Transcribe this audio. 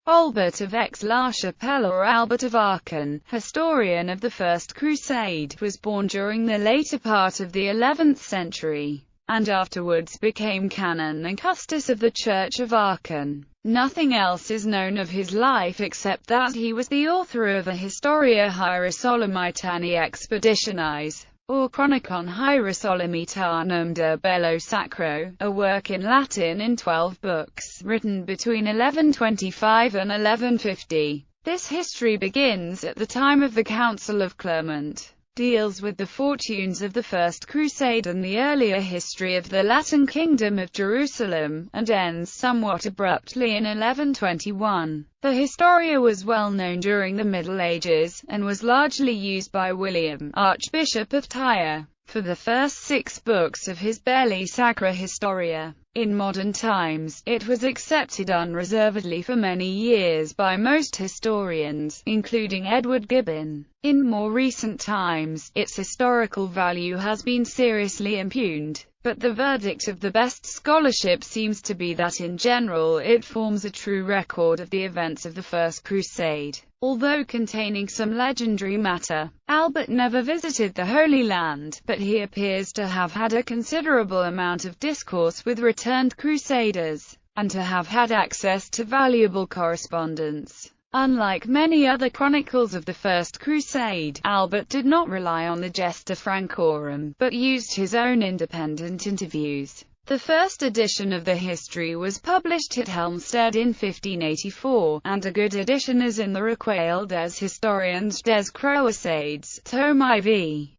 Albert of Aix-la-Chapelle, or Albert of Aachen, historian of the First Crusade, was born during the later part of the 11th century, and afterwards became canon and custos of the Church of Aachen. Nothing else is known of his life except that he was the author of a Historia Hierosolymitanae Expeditionis, or Chronicon Hierosolomitanum de Bello Sacro, a work in Latin in 12 books, written between 1125 and 1150. This history begins at the time of the Council of Clement, deals with the fortunes of the First Crusade and the earlier history of the Latin Kingdom of Jerusalem, and ends somewhat abruptly in 1121. The Historia was well known during the Middle Ages, and was largely used by William, Archbishop of Tyre, for the first 6 books of his Belli Sacra Historia. In modern times, it was accepted unreservedly for many years by most historians, including Edward Gibbon. In more recent times, its historical value has been seriously impugned, but the verdict of the best scholarship seems to be that in general it forms a true record of the events of the First Crusade. Although containing some legendary matter, Albert never visited the Holy Land, but he appears to have had a considerable amount of discourse with returned crusaders, and to have had access to valuable correspondence. Unlike many other chronicles of the First Crusade, Albert did not rely on the Gesta Francorum, but used his own independent interviews. The first edition of the history was published at Helmstedt in 1584, and a good edition is in the Recueil des Historiens des Croisades, Tome IV.